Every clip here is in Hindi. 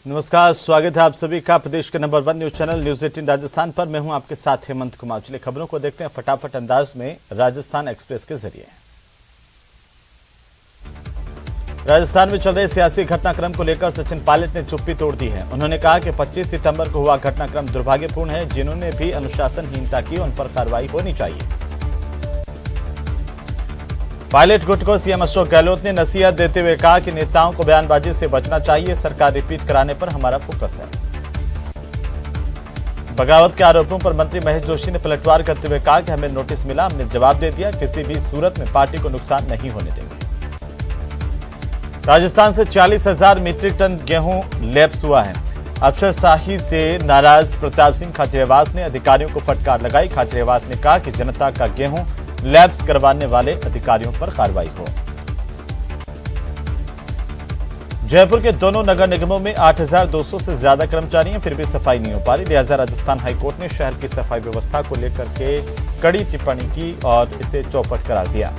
नमस्कार, स्वागत है आप सभी का प्रदेश के number 1 news channel news 18 Rajasthan पर। मैं हूं आपके साथ हेमंत कुमार। चलिए खबरों को देखते हैं फटाफट अंदाज में राजस्थान एक्सप्रेस के जरिए। राजस्थान में चल रहे सियासी घटनाक्रम को लेकर सचिन पायलट ने चुप्पी तोड़ दी है। उन्होंने कहा कि 25 सितंबर को हुआ घटनाक्रम दुर्भाग्यपूर्ण है। जिन्होंने भी अनुशासनहीनता की उन पर कार्रवाई होनी चाहिए। पायलट गुट को सीएम अशोक गहलोत ने नसीहत देते हुए कहा कि नेताओं को बयानबाजी से बचना चाहिए। सरकार रिपीट कराने पर हमारा फोकस है। बगावत के आरोपों पर मंत्री महेश जोशी ने पलटवार करते हुए कहा कि हमें नोटिस मिला, हमने जवाब दे दिया, किसी भी सूरत में पार्टी को नुकसान नहीं होने देंगे। राजस्थान से 40,000 मीट्रिक टन गेहूं लैप्स हुआ है। अफसरशाही से नाराज प्रताप सिंह खाचरियावास ने अधिकारियों को फटकार लगाई। खाचरियावास ने कहा कि जनता का गेहूं लैब्स करवाने वाले अधिकारियों पर कार्रवाई हो। जयपुर के दोनों नगर निगमों में 8,200 से ज्यादा कर्मचारी हैं, फिर भी सफाई नहीं हो पा रही। लिहाजा राजस्थान हाईकोर्ट ने शहर की सफाई व्यवस्था को लेकर के कड़ी टिप्पणी की और इसे चौपट करार दिया।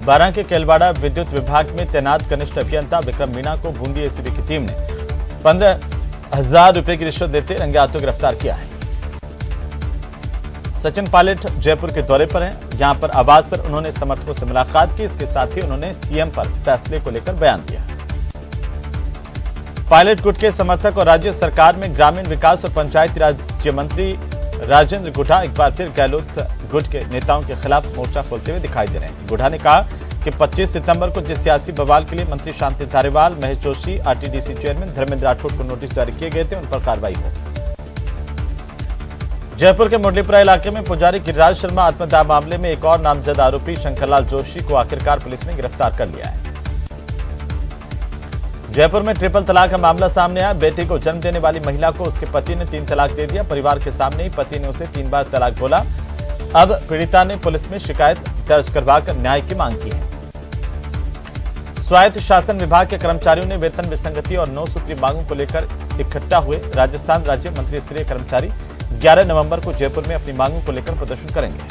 बारां के केलवाड़ा विद्युत विभाग में तैनात कनिष्ठ अभियंता विक्रम मीणा को बूंदी एसीबी की टीम ने 15,000 रुपए की रिश्वत देते रंगे हाथों गिरफ्तार किया है। सचिन पायलट जयपुर के दौरे पर हैं, जहां पर आवास पर उन्होंने समर्थकों से मुलाकात की। इसके साथ ही उन्होंने सीएम पर फैसले को लेकर बयान दिया। पायलट गुट के समर्थक और राज्य सरकार में ग्रामीण विकास और पंचायती राज राज्य मंत्री राजेंद्र गुढ़ा एक बार फिर गहलोत गुट के नेताओं के खिलाफ मोर्चा खोलते हुए दिखाई दे रहे हैं। गुढ़ा ने कहा कि 25 सितंबर को जिस सियासी बवाल के लिए मंत्री शांति धारीवाल, महेश जोशी, आरटीडीसी चेयरमैन धर्मेंद्र राठौड़ को नोटिस जारी किए गए थे, उन पर कार्रवाई हो। जयपुर के मुरलीपुरा इलाके में पुजारी गिरिराज शर्मा आत्मदाह मामले में एक और नामजद आरोपी शंकरलाल जोशी को आखिरकार पुलिस ने गिरफ्तार कर लिया है। जयपुर में ट्रिपल तलाक का मामला सामने आया। बेटे को जन्म देने वाली महिला को उसके पति ने 3 तलाक दे दिया। परिवार के सामने ही पति ने उसे 3 बार तलाक बोला। अब पीड़िता ने पुलिस में शिकायत दर्ज करवाकर न्याय की मांग की है। स्वायत्त शासन विभाग के कर्मचारियों ने वेतन विसंगति और 9 सूत्री मांगों को लेकर इकट्ठा हुए। राजस्थान राज्य मंत्री स्तरीय कर्मचारी 11 नवंबर को जयपुर में अपनी मांगों को लेकर प्रदर्शन करेंगे।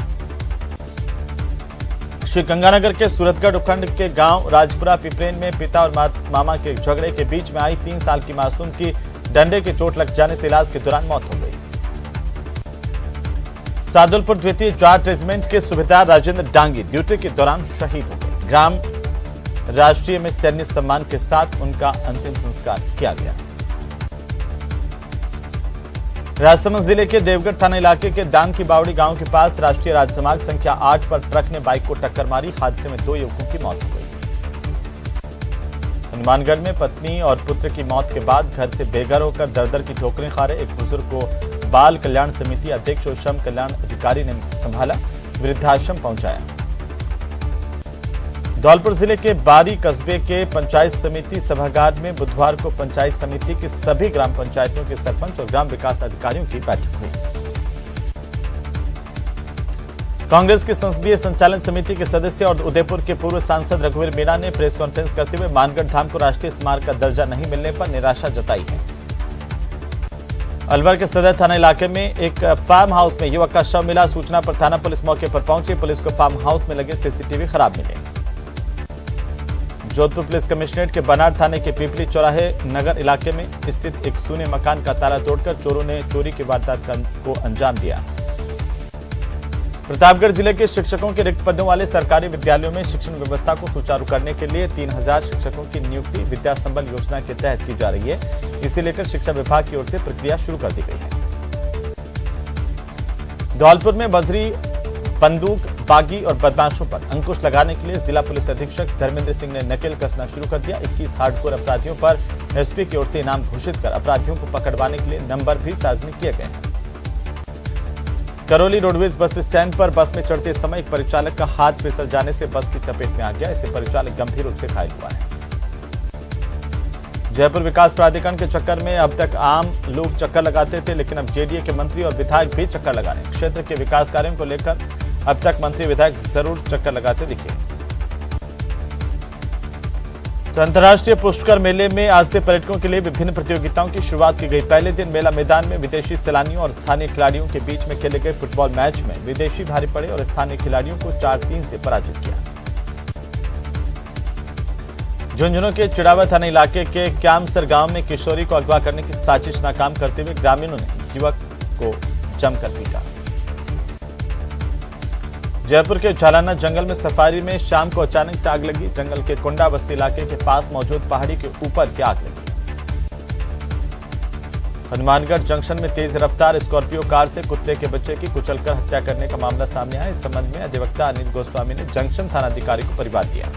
श्री गंगानगर के सूरतगढ़ उपखंड के गांव राजपुरा पिपरेन में पिता और मामा के झगड़े के बीच में आई 3 साल की मासूम की डंडे की चोट लग जाने से इलाज के दौरान मौत हो गई। सादुलपुर द्वितीय जाट रेजिमेंट के सूबेदार राजेंद्र डांगी ड्यूटी के दौरान शहीद हो गए। ग्राम राष्ट्रीय में सैन्य सम्मान के साथ उनका अंतिम संस्कार किया गया। राजसमंद जिले के देवगढ़ थाना इलाके के दान की बावड़ी गांव के पास राष्ट्रीय राजमार्ग संख्या 8 पर ट्रक ने बाइक को टक्कर मारी। हादसे में 2 युवकों की मौत हो गई। हनुमानगढ़ में पत्नी और पुत्र की मौत के बाद घर से बेघर होकर दर-दर की ठोकरें खा रहे एक बुजुर्ग को बाल कल्याण समिति अध्यक्ष और श्रम कल्याण अधिकारी ने संभाला, वृद्धाश्रम पहुंचाया। धौलपुर जिले के बारी कस्बे के पंचायत समिति सभागार में बुधवार को पंचायत समिति की सभी ग्राम पंचायतों के सरपंच और ग्राम विकास अधिकारियों की बैठक हुई। कांग्रेस की संसदीय संचालन समिति के सदस्य और उदयपुर के पूर्व सांसद रघुवीर मीणा ने प्रेस कॉन्फ्रेंस करते हुए मानगढ़ धाम को राष्ट्रीय स्मारक का दर्जा नहीं मिलने पर निराशा जताई है। अलवर के सदर थाना इलाके में एक फार्म हाउस में युवक का शव मिला। सूचना पर थाना पुलिस मौके पर पहुंची। पुलिस को फार्म हाउस में लगे सीसीटीवी खराब मिले। जोधपुर पुलिस कमिश्नरेट के बनाड़ थाने के पीपली चौराहे नगर इलाके में स्थित एक सूने मकान का ताला तोड़कर चोरों ने चोरी की वारदात को अंजाम दिया। प्रतापगढ़ जिले के शिक्षकों के रिक्त पदों वाले सरकारी विद्यालयों में शिक्षण व्यवस्था को सुचारू करने के लिए 3,000 शिक्षकों की नियुक्ति विद्या संबल योजना के तहत की जा रही है। इसे लेकर शिक्षा विभाग की ओर से प्रक्रिया शुरू कर दी गई है। धौलपुर में बजरी बंदूक बागी और बदमाशों पर अंकुश लगाने के लिए जिला पुलिस अधीक्षक धर्मेंद्र सिंह ने नकेल कसना शुरू कर दिया। 21 हार्डकोर अपराधियों पर एसपी की ओर से इनाम घोषित कर अपराधियों को पकड़वाने के लिए नंबर भी सार्वजनिक किए गए हैं। करौली रोडवेज बस स्टैंड पर बस में चढ़ते समय एक परिचालक का हाथ फिसल जाने से बस की चपेट में आ गया। इससे परिचालक गंभीर रूप से घायल हुआ है। जयपुर विकास प्राधिकरण के चक्कर में अब तक आम लोग चक्कर लगाते थे, लेकिन अब जेडीए के मंत्री और विधायक भी चक्कर लगा रहे हैं। क्षेत्र के विकास कार्यों को लेकर अब तक मंत्री विधायक जरूर चक्कर लगाते दिखे। तो अंतर्राष्ट्रीय पुष्कर मेले में आज से पर्यटकों के लिए विभिन्न प्रतियोगिताओं की शुरुआत की गई। पहले दिन मेला मैदान में विदेशी सैलानियों और स्थानीय खिलाड़ियों के बीच में खेले गए फुटबॉल मैच में विदेशी भारी पड़े और स्थानीय खिलाड़ियों को 4-3 से पराजित किया। झुंझुनू के चिड़ावा थाना इलाके के क्यामसर गांव में किशोरी को अगवा करने की साजिश नाकाम करते हुए ग्रामीणों ने युवक को जमकर पीटा। जयपुर के झालाना जंगल में सफारी में शाम को अचानक से आग लगी। जंगल के कुंडा बस्ती इलाके के पास मौजूद पहाड़ी के ऊपर की आग लगी। हनुमानगढ़ जंक्शन में तेज रफ्तार स्कॉर्पियो कार से कुत्ते के बच्चे की कुचलकर हत्या करने का मामला सामने आया। इस संबंध में अधिवक्ता अनिल गोस्वामी ने जंक्शन थानाधिकारी को परिवाद दिया।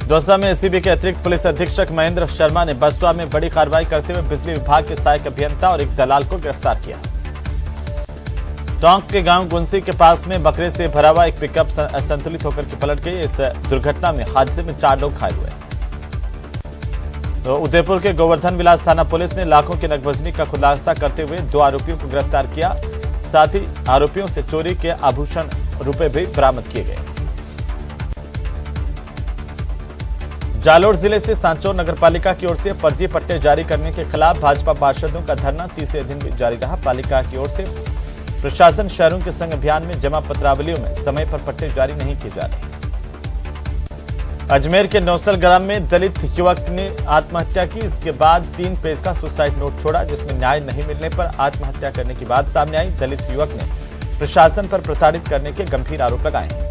दौसा में एसीबी के अतिरिक्त पुलिस अधीक्षक महेंद्र शर्मा ने बसवा में बड़ी कार्रवाई करते हुए बिजली विभाग के सहायक अभियंता और एक दलाल को गिरफ्तार किया। टोंक के गांव गुंसी के पास में बकरे से भरा हुआ एक पिकअप असंतुलित होकर के पलट गई। इस दुर्घटना में हादसे में 4 लोग घायल हुए। तो उदयपुर के गोवर्धन विलास थाना पुलिस ने लाखों की नकबजनी का खुलासा करते हुए 2 आरोपियों को गिरफ्तार किया। साथ ही आरोपियों से चोरी के आभूषण रुपए भी बरामद किए गए। जालोर जिले से सांचौर नगरपालिका की ओर से फर्जी पट्टे जारी करने के खिलाफ भाजपा पार्षदों का धरना तीसरे दिन भी जारी रहा। पालिका की ओर से प्रशासन शहरों के संग अभियान में जमा पत्रावलियों में समय पर पट्टे जारी नहीं किए जा रहे। अजमेर के नौसल ग्राम में दलित युवक ने आत्महत्या की। इसके बाद 3 पेज का सुसाइड नोट छोड़ा, जिसमें न्याय नहीं मिलने पर आत्महत्या करने की बात सामने आई। दलित युवक ने प्रशासन पर प्रताड़ित करने के गंभीर आरोप लगाए।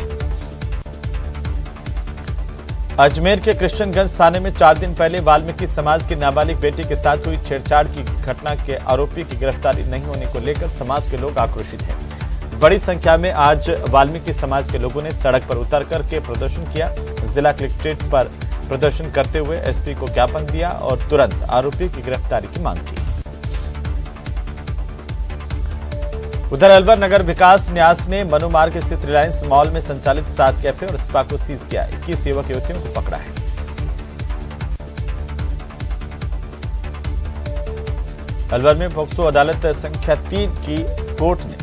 अजमेर के कृष्णगंज थाने में 4 दिन पहले वाल्मीकि समाज की नाबालिग बेटी के साथ हुई छेड़छाड़ की घटना के आरोपी की गिरफ्तारी नहीं होने को लेकर समाज के लोग आक्रोशित हैं। बड़ी संख्या में आज वाल्मीकि समाज के लोगों ने सड़क पर उतर करके प्रदर्शन किया। जिला कलेक्ट्रेट पर प्रदर्शन करते हुए एसपी को ज्ञापन दिया और तुरंत आरोपी की गिरफ्तारी की मांग की। उधर अलवर नगर विकास न्यास ने मनु मार्ग स्थित रिलायंस मॉल में संचालित 7 कैफे और स्पा को सीज किया। 21 युवक युवतियों को पकड़ा है। अलवर में पोक्सो अदालत संख्या 3 की कोर्ट ने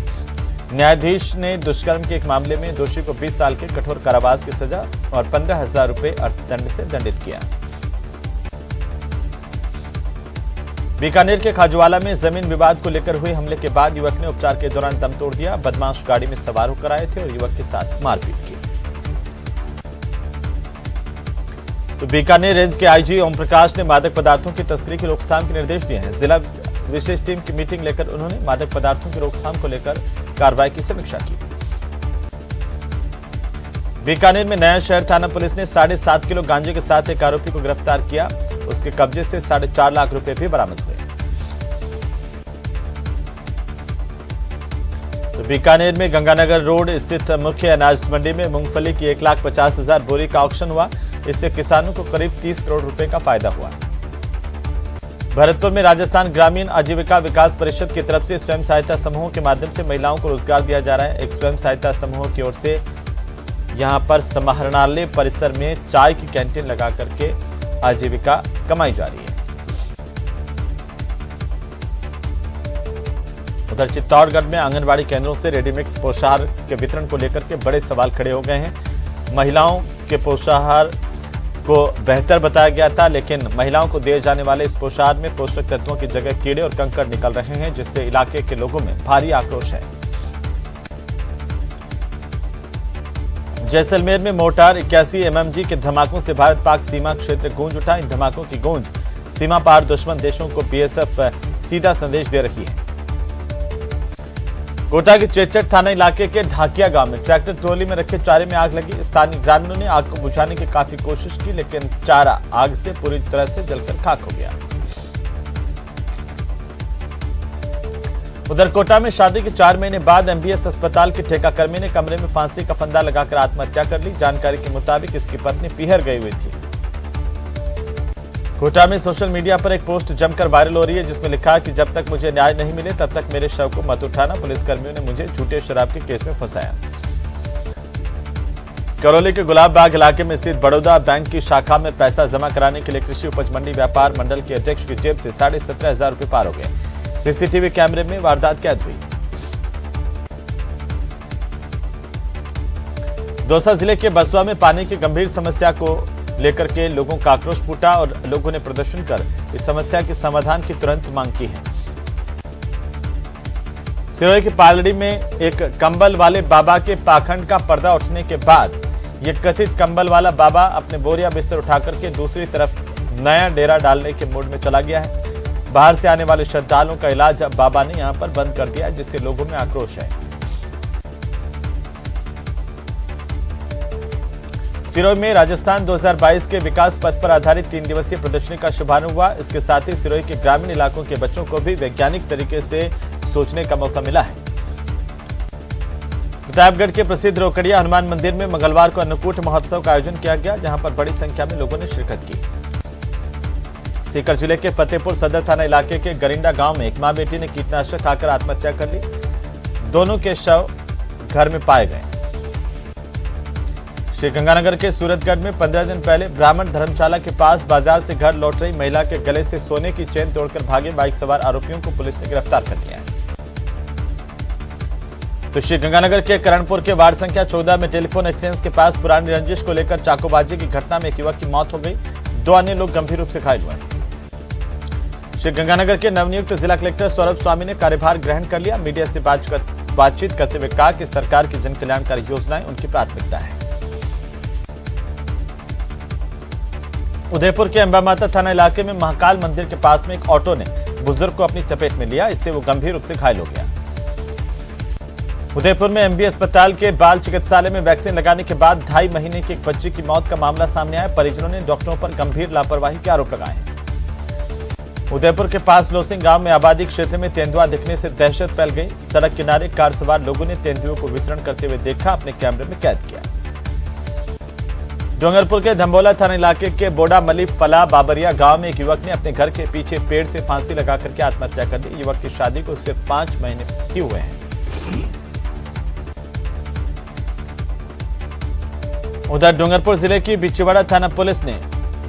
न्यायाधीश ने दुष्कर्म के एक मामले में दोषी को 20 साल के कठोर कारावास की सजा और 15,000 रुपए अर्थदंड से दंडित किया। बीकानेर के खाजवाला में जमीन विवाद को लेकर हुए हमले के बाद युवक ने उपचार के दौरान दम तोड़ दिया। बदमाश गाड़ी में सवार होकर आए थे और युवक के साथ मारपीट की। तो बीकानेर रेंज के आईजी ओम प्रकाश ने मादक पदार्थों की तस्करी की रोकथाम के निर्देश दिए हैं। जिला विशेष टीम की मीटिंग लेकर उन्होंने मादक पदार्थों की रोकथाम को लेकर कार्रवाई की समीक्षा की। बीकानेर में नया शहर थाना पुलिस ने 7.5 किलो गांजे के साथ एक आरोपी को गिरफ्तार किया। उसके कब्जे से 4.5 लाख रुपए भी बरामद हुए। तो बीकानेर में गंगानगर रोड स्थित मुख्य अनाज मंडी में मूंगफली की 1,50,000 बोरी का ऑक्शन हुआ। इससे किसानों को करीब 30 करोड़ रुपए का फायदा हुआ। भरतपुर में राजस्थान ग्रामीण आजीविका विकास परिषद की तरफ से स्वयं सहायता समूहों के माध्यम से महिलाओं को रोजगार दिया जा रहा है। एक स्वयं सहायता समूह की ओर से यहां पर समाहरणालय परिसर में चाय की कैंटीन लगा करके आजीविका कमाई जा रही है। उधर चित्तौड़गढ़ में आंगनबाड़ी केंद्रों से रेडीमिक्स पोषाहार के वितरण को लेकर के बड़े सवाल खड़े हो गए हैं। महिलाओं के पोषाहार को बेहतर बताया गया था, लेकिन महिलाओं को दिए जाने वाले इस पोषाहार में पोषक तत्वों की जगह कीड़े और कंकड़ निकल रहे हैं, जिससे इलाके के लोगों में भारी आक्रोश है। जैसलमेर में मोर्टार 81 MMG के धमाकों से भारत पाक सीमा क्षेत्र गूंज उठा। इन धमाकों की गूंज सीमा पार दुश्मन देशों को बीएसएफ सीधा संदेश दे रही है। कोटा के चेचट थाना इलाके के ढाकिया गांव में ट्रैक्टर ट्रॉली में रखे चारे में आग लगी। स्थानीय ग्रामीणों ने आग को बुझाने की काफी कोशिश की, लेकिन चारा आग से पूरी तरह से जलकर खाक हो गया। उधर कोटा में शादी के 4 महीने बाद एमबीएस अस्पताल के ठेकाकर्मी ने कमरे में फांसी का फंदा लगाकर आत्महत्या कर ली। जानकारी के मुताबिक इसकी पत्नी पीहर गई हुई थी। कोटा में सोशल मीडिया पर एक पोस्ट जमकर वायरल हो रही है, जिसमें लिखा है कि जब तक मुझे न्याय नहीं मिले तब तक मेरे शव को मत उठाना। पुलिसकर्मियों ने मुझे झूठे शराब के केस में फंसाया। करौली के गुलाब बाग इलाके में स्थित बड़ौदा बैंक की शाखा में पैसा जमा कराने के लिए कृषि उपज मंडी व्यापार मंडल के अध्यक्ष की जेब से 17,500 रुपए पार हो गए। सीसीटीवी कैमरे में वारदात कैद हुई। दौसा जिले के बसवा में पानी की गंभीर समस्या को लेकर के लोगों का आक्रोश फूटा और लोगों ने प्रदर्शन कर इस समस्या के समाधान की तुरंत मांग की है। सिरोही की पालड़ी में एक कंबल वाले बाबा के पाखंड का पर्दा उठने के बाद ये कथित कंबल वाला बाबा अपने बोरिया बिस्तर उठाकर के दूसरी तरफ नया डेरा डालने के मूड में चला गया है। बाहर से आने वाले श्रद्धालुओं का इलाज अब बाबा ने यहां पर बंद कर दिया है, जिससे लोगों में आक्रोश है। सिरोही में राजस्थान 2022 के विकास पथ पर आधारित 3 दिवसीय प्रदर्शनी का शुभारंभ हुआ। इसके साथ ही सिरोही के ग्रामीण इलाकों के बच्चों को भी वैज्ञानिक तरीके से सोचने का मौका मिला है। प्रतापगढ़ के प्रसिद्ध रोकड़िया हनुमान मंदिर में मंगलवार को अन्नकूट महोत्सव का आयोजन किया गया, जहां पर बड़ी संख्या में लोगों ने शिरकत की। सीकर जिले के फतेहपुर सदर थाना इलाके के गरिंडा गांव में एक मां बेटी ने कीटनाशक खाकर आत्महत्या कर ली। दोनों के शव घर में पाए गए। श्रीगंगानगर के सूरतगढ़ में 15 दिन पहले ब्राह्मण धर्मशाला के पास बाजार से घर लौट रही महिला के गले से सोने की चेन तोड़कर भागे बाइक सवार आरोपियों को पुलिस ने गिरफ्तार कर लिया है। तो श्रीगंगानगर के करणपुर के वार्ड संख्या 14 में टेलीफोन एक्सचेंज के पास पुरानी रंजिश को लेकर चाकूबाजी की घटना में एक युवक की मौत हो गई। 2 अन्य लोग गंभीर रूप से घायल हुए। श्रीगंगानगर के नवनियुक्त जिला कलेक्टर सौरभ स्वामी ने कार्यभार ग्रहण कर लिया। मीडिया से बातचीत करते हुए कहा कि सरकार की जन कल्याणकारी योजनाएं उनकी प्राथमिकता है। उदयपुर के अंबा माता थाना इलाके में महाकाल मंदिर के पास में एक ऑटो ने बुजुर्ग को अपनी चपेट में लिया, इससे वो गंभीर रूप से घायल हो गया। उदयपुर में एमबी अस्पताल के बाल चिकित्सालय में वैक्सीन लगाने के बाद 2.5 महीने की एक बच्ची की मौत का मामला सामने आया। परिजनों ने डॉक्टरों पर गंभीर लापरवाही के आरोप लगाए हैं। उदयपुर के पास लोसिंग गांव में आबादी क्षेत्र में तेंदुआ दिखने से दहशत फैल गई। सड़क किनारे कार सवार लोगों ने तेंदुओं को विचरण करते हुए देखा, अपने कैमरे में कैद किया। डूंगरपुर के धंबोला थाना इलाके के बोडा मली फला बाबरिया गांव में एक युवक ने अपने घर के पीछे पेड़ से फांसी लगाकर के आत्महत्या कर ली। युवक की शादी को सिर्फ 5 महीने ही हुए हैं। उधर डूंगरपुर जिले की बिचवाड़ा थाना पुलिस ने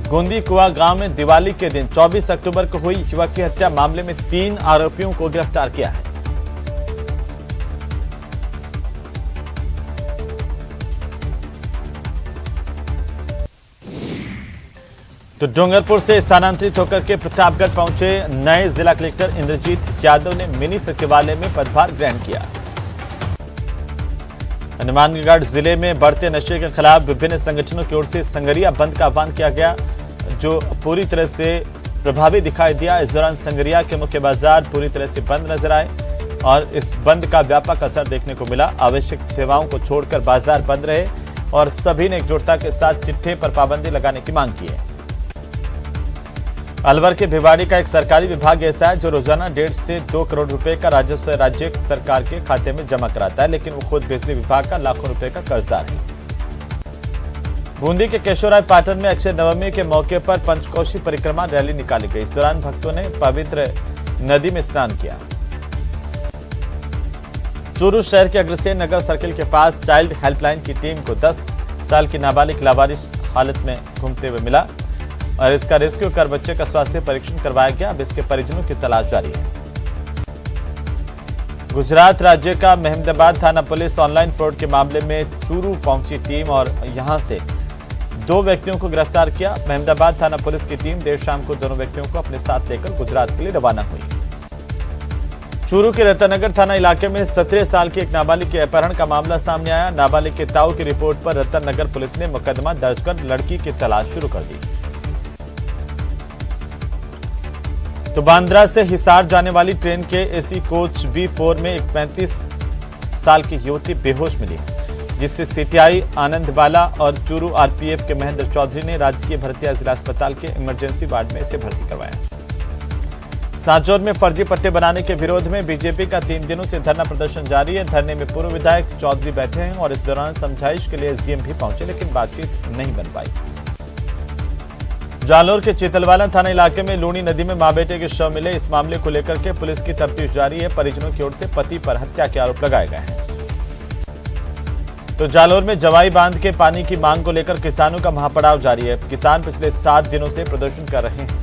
गोंदी कुआ गांव में दिवाली के दिन 24 अक्टूबर को हुई युवक की हत्या मामले में 3 आरोपियों को गिरफ्तार किया है। तो डूंगरपुर से स्थानांतरित होकर के प्रतापगढ़ पहुंचे नए जिला कलेक्टर इंद्रजीत यादव ने मिनी सचिवालय में पदभार ग्रहण किया। हनुमानगढ़ जिले में बढ़ते नशे के खिलाफ विभिन्न संगठनों की ओर से संगरिया बंद का आह्वान किया गया, जो पूरी तरह से प्रभावी दिखाई दिया। इस दौरान संगरिया के मुख्य बाजार पूरी तरह से बंद नजर आए और इस बंद का व्यापक असर देखने को मिला। आवश्यक सेवाओं को छोड़कर बाजार बंद रहे और सभी ने एकजुटता के साथ चिट्ठे पर पाबंदी लगाने की मांग की है। अलवर के भिवाड़ी का एक सरकारी विभाग ऐसा है जो रोजाना 1.5 से 2 करोड़ रुपए का राजस्व राज्य सरकार के खाते में जमा कराता है, लेकिन वो खुद बिजली विभाग का लाखों रुपए का कर्जदार है। बूंदी के केशवराय पाटन में अक्षय नवमी के मौके पर पंचकोशी परिक्रमा रैली निकाली गई। इस दौरान भक्तों ने पवित्र नदी में स्नान किया। चूरू शहर के अग्रसेन नगर सर्किल के पास चाइल्ड हेल्पलाइन की टीम को 10 साल की नाबालिग लावारिस हालत में घूमते हुए मिला और इसका रेस्क्यू कर बच्चे का स्वास्थ्य परीक्षण करवाया गया। अब इसके परिजनों की तलाश जारी है। गुजरात राज्य का महमदाबाद थाना पुलिस ऑनलाइन फ्रॉड के मामले में चूरू पहुंची टीम और यहां से 2 व्यक्तियों को गिरफ्तार किया। महमदाबाद थाना पुलिस की टीम देर शाम को दोनों व्यक्तियों को अपने साथ लेकर गुजरात के लिए रवाना हुई। चूरू के रतनगर थाना इलाके में 17 साल की एक नाबालिग के अपहरण का मामला सामने आया। नाबालिग के ताऊ की रिपोर्ट पर रतनगर पुलिस ने मुकदमा दर्ज कर लड़की की तलाश शुरू कर दी। तो बांद्रा से हिसार जाने वाली ट्रेन के एसी कोच B4 में एक 35 साल की युवती बेहोश मिली, जिससे सीटीआई आनंद बाला और चूरू आरपीएफ के महेंद्र चौधरी ने राजकीय भरतिया जिला अस्पताल के इमरजेंसी वार्ड में इसे भर्ती करवाया। सांचौर में फर्जी पट्टे बनाने के विरोध में बीजेपी का 3 दिनों से धरना प्रदर्शन जारी है। धरने में पूर्व विधायक चौधरी बैठे हैं और इस दौरान समझाइश के लिए एसडीएम भी पहुंचे, लेकिन बातचीत नहीं बन पाई। जालोर के चितलवाला थाना इलाके में लूणी नदी में मां बेटे के शव मिले। इस मामले को लेकर के पुलिस की तफ्तीश जारी है। परिजनों की ओर से पति पर हत्या के आरोप लगाए गए हैं। तो जालोर में जवाई बांध के पानी की मांग को लेकर किसानों का महापड़ाव जारी है। किसान पिछले 7 दिनों से प्रदर्शन कर रहे हैं।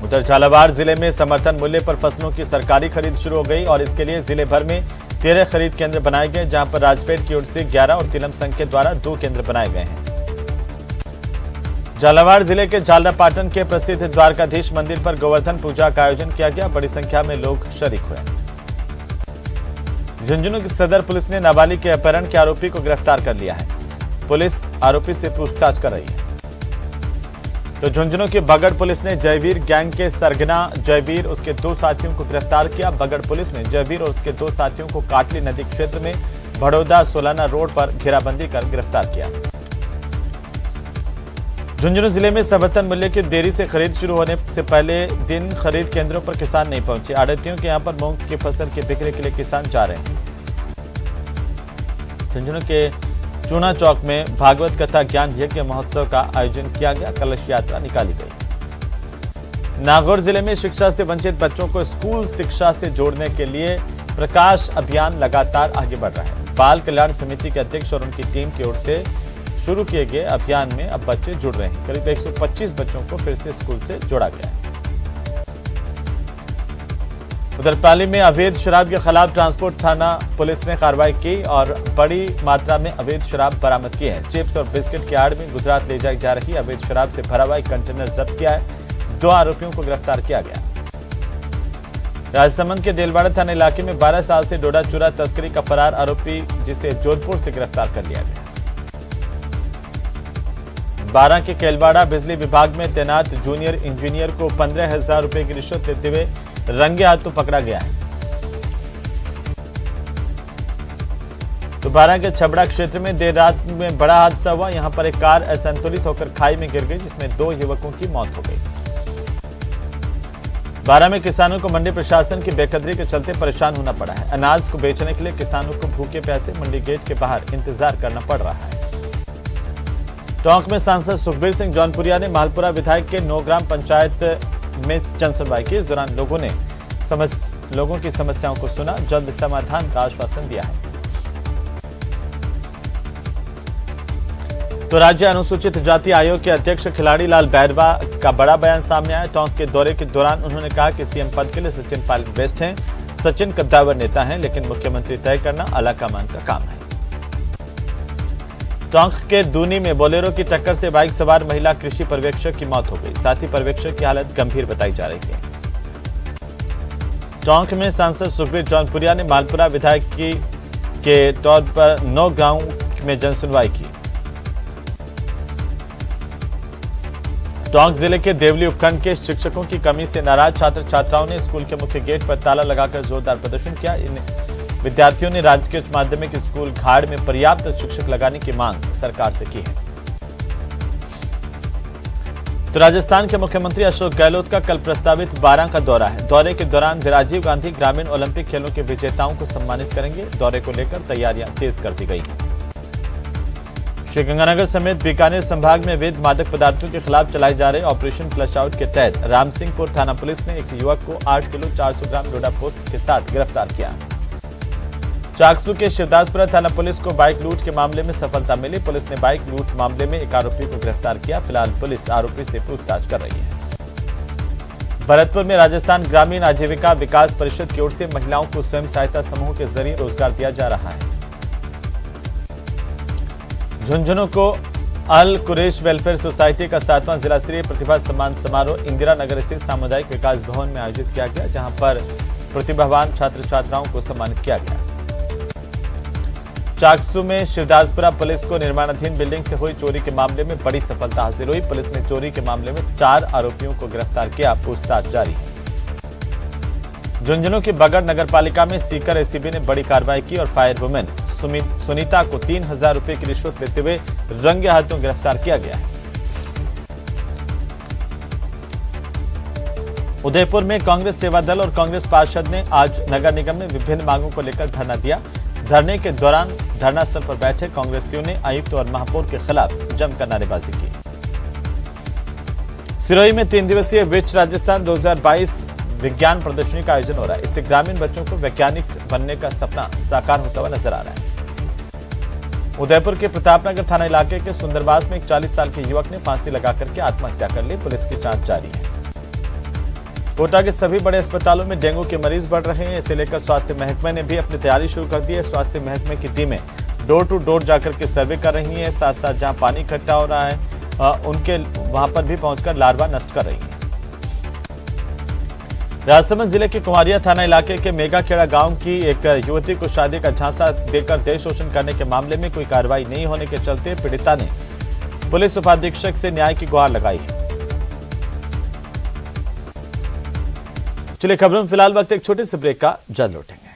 उधर झालावाड़ जिले में समर्थन मूल्य पर फसलों की सरकारी खरीद शुरू हो गई और इसके लिए जिले भर में 13 खरीद केंद्र बनाए गए, जहां पर राजपेट की ओर से 11 और तिलम संघ के द्वारा 2 केंद्र बनाए गए हैं। झालावाड़ जिले के झालरापाटन के प्रसिद्ध द्वारकाधीश मंदिर पर गोवर्धन पूजा का आयोजन किया गया। बड़ी संख्या में लोग शरीक हुए। झुंझुनू की सदर पुलिस ने नाबालिग के अपहरण के आरोपी को गिरफ्तार कर लिया है। पुलिस आरोपी से पूछताछ कर रही है। तो झुंझुनू की बगड़ पुलिस ने जयवीर गैंग के सरगना जयवीर उसके 2 साथियों को गिरफ्तार किया। बगड़ पुलिस ने जयवीर और उसके 2 साथियों को काटली नदी क्षेत्र में बड़ौदा सोलाना रोड पर घेराबंदी कर गिरफ्तार किया। झुंझुनू जिले में समर्थन मूल्य की देरी से खरीद शुरू होने से पहले दिन खरीद केंद्रों पर किसान नहीं पहुंचे। आड़तियों के यहां पर मूंग की फसल के बिक्री के लिए किसान जा रहे हैं। झुंझुनू के चूना चौक में भागवत कथा ज्ञान यज्ञ महोत्सव का आयोजन किया गया। कलश यात्रा निकाली गई। नागौर जिले में शिक्षा से वंचित बच्चों को स्कूल शिक्षा से जोड़ने के लिए प्रकाश अभियान लगातार आगे बढ़ रहा है। बाल कल्याण समिति के अध्यक्ष और उनकी टीम की ओर से शुरू किए गए अभियान में अब बच्चे जुड़ रहे हैं। करीब 125 बच्चों को फिर से स्कूल से जोड़ा गया है। उधर पाली में अवैध शराब के खिलाफ ट्रांसपोर्ट थाना पुलिस ने कार्रवाई की और बड़ी मात्रा में अवैध शराब बरामद की है। चिप्स और बिस्किट की आड़ में गुजरात ले जाई जा रही अवैध शराब से भरा हुआ एक कंटेनर जब्त किया है। 2 आरोपियों को गिरफ्तार किया गया। राजसमंद के देलवाड़ा थाना इलाके में 12 साल से डोडा चूरा तस्करी का फरार आरोपी जिसे जोधपुर से गिरफ्तार कर लिया गया। 12 के केलवाड़ा बिजली विभाग में तैनात जूनियर इंजीनियर को 15,000 रुपए की रिश्वत लेते हुए रंगे हाथों पकड़ा गया है। तो 12 के छबड़ा क्षेत्र में देर रात में बड़ा हादसा हुआ। यहां पर एक कार असंतुलित होकर खाई में गिर गई जिसमें 2 युवकों की मौत हो गई। 12 में किसानों को मंडी प्रशासन की बेकदरी के चलते परेशान होना पड़ा है। अनाज को बेचने के लिए किसानों को भूखे प्यासे मंडी गेट के बाहर इंतजार करना पड़ रहा है। टोंक में सांसद सुखबीर सिंह जौनपुरिया ने मालपुरा विधायक के 9 ग्राम पंचायत में जनसुनवाई की। इस दौरान लोगों की समस्याओं को सुना, जल्द समाधान का आश्वासन दिया है। तो राज्य अनुसूचित जाति आयोग के अध्यक्ष खिलाड़ी लाल बैरवा का बड़ा बयान सामने आया। टोंक के दौरे के दौरान उन्होंने कहा कि सीएम पद के लिए सचिन पायलट बेस्ट हैं। सचिन कद्दावर नेता हैं, लेकिन मुख्यमंत्री तय करना आलाकमान का काम है। टोंक के दूनी में बोलेरो की टक्कर से बाइक सवार महिला कृषि पर्यवेक्षक की मौत हो गई। साथ ही पर्यवेक्षक की हालत गंभीर बताई जा रही है। टोंक में सांसद सुखबीर जौनपुरिया ने मालपुरा विधायक के तौर पर 9 गांव में जनसुनवाई की। टोंक जिले के देवली उपखंड के शिक्षकों की कमी से नाराज छात्र छात्राओं ने स्कूल के मुख्य गेट पर ताला लगाकर जोरदार प्रदर्शन किया। इन विद्यार्थियों ने राजकीय उच्च माध्यमिक स्कूल घाड़ में पर्याप्त शिक्षक लगाने की मांग सरकार से की है। तो राजस्थान के मुख्यमंत्री अशोक गहलोत का कल प्रस्तावित 12 का दौरा है। दौरे के दौरान वे राजीव गांधी ग्रामीण ओलंपिक खेलों के विजेताओं को सम्मानित करेंगे। दौरे को लेकर तैयारियां तेज कर दी गई हैं। श्रीगंगानगर समेत बीकानेर संभाग में अवैध मादक पदार्थों के खिलाफ चलाए जा रहे ऑपरेशन फ्लश आउट के तहत रामसिंहपुर थाना पुलिस ने एक युवक को 8 किलो 400 ग्राम डोडा पोस्त के साथ गिरफ्तार किया। चाकसू के शिवदासपुरा थाना पुलिस को बाइक लूट के मामले में सफलता मिली। पुलिस ने बाइक लूट मामले में एक आरोपी को गिरफ्तार किया। फिलहाल पुलिस आरोपी से पूछताछ कर रही है। भरतपुर में राजस्थान ग्रामीण आजीविका विकास परिषद की ओर से महिलाओं को स्वयं सहायता समूह के जरिए रोजगार दिया जा रहा है। झुंझुनू को अल कुरैश वेलफेयर सोसाइटी का 7वां जिला स्तरीय प्रतिभा सम्मान समारोह इंदिरा नगर स्थित सामुदायिक विकास भवन में आयोजित किया गया, जहां पर प्रतिभावान छात्र छात्राओं को सम्मानित किया गया। चाकसू में शिवदासपुरा पुलिस को निर्माणाधीन बिल्डिंग से हुई चोरी के मामले में बड़ी सफलता हासिल हुई। पुलिस ने चोरी के मामले में 4 आरोपियों को गिरफ्तार किया। पूछताछ जारी है। झुंझुनू की बगड़ नगरपालिका में सीकर एसीबी ने बड़ी कार्रवाई की और फायर वुमेन सुनीता को 3,000 रुपए की रिश्वत लेते हुए रंगे हाथों गिरफ्तार किया गया है। उदयपुर में कांग्रेस सेवा दल और कांग्रेस पार्षद ने आज नगर निगम में विभिन्न मांगों को लेकर धरना दिया। धरने के दौरान धरना स्थल पर बैठे कांग्रेसियों ने आयुक्त और महापौर के खिलाफ जमकर नारेबाजी की। सिरोही में 3 दिवसीय विच राजस्थान 2022 विज्ञान प्रदर्शनी का आयोजन हो रहा है। इससे ग्रामीण बच्चों को वैज्ञानिक बनने का सपना साकार होता हुआ नजर आ रहा है। उदयपुर के प्रतापनगर थाना इलाके के सुंदरबास में एक 40 साल के युवक ने फांसी लगाकर के आत्महत्या कर ली। पुलिस की जांच जारी है। कोटा के सभी बड़े अस्पतालों में डेंगू के मरीज बढ़ रहे हैं। इसे लेकर स्वास्थ्य महकमे ने भी अपनी तैयारी शुरू कर दी है। स्वास्थ्य महकमे की टीमें डोर टू डोर जाकर के सर्वे कर रही हैं। साथ साथ जहां पानी इकट्ठा हो रहा है उनके वहां पर भी पहुंचकर लार्वा नष्ट कर रही है। राजसमंद जिले के कुमारिया थाना इलाके के मेगाखेड़ा गांव की एक युवती को शादी का झांसा देकर देह शोषण करने के मामले में कोई कार्रवाई नहीं होने के चलते पीड़िता ने पुलिस उपाधीक्षक से न्याय की गुहार लगाई। चलिए खबरों में फिलहाल वक्त एक छोटे से ब्रेक का, जल्द लौटेंगे।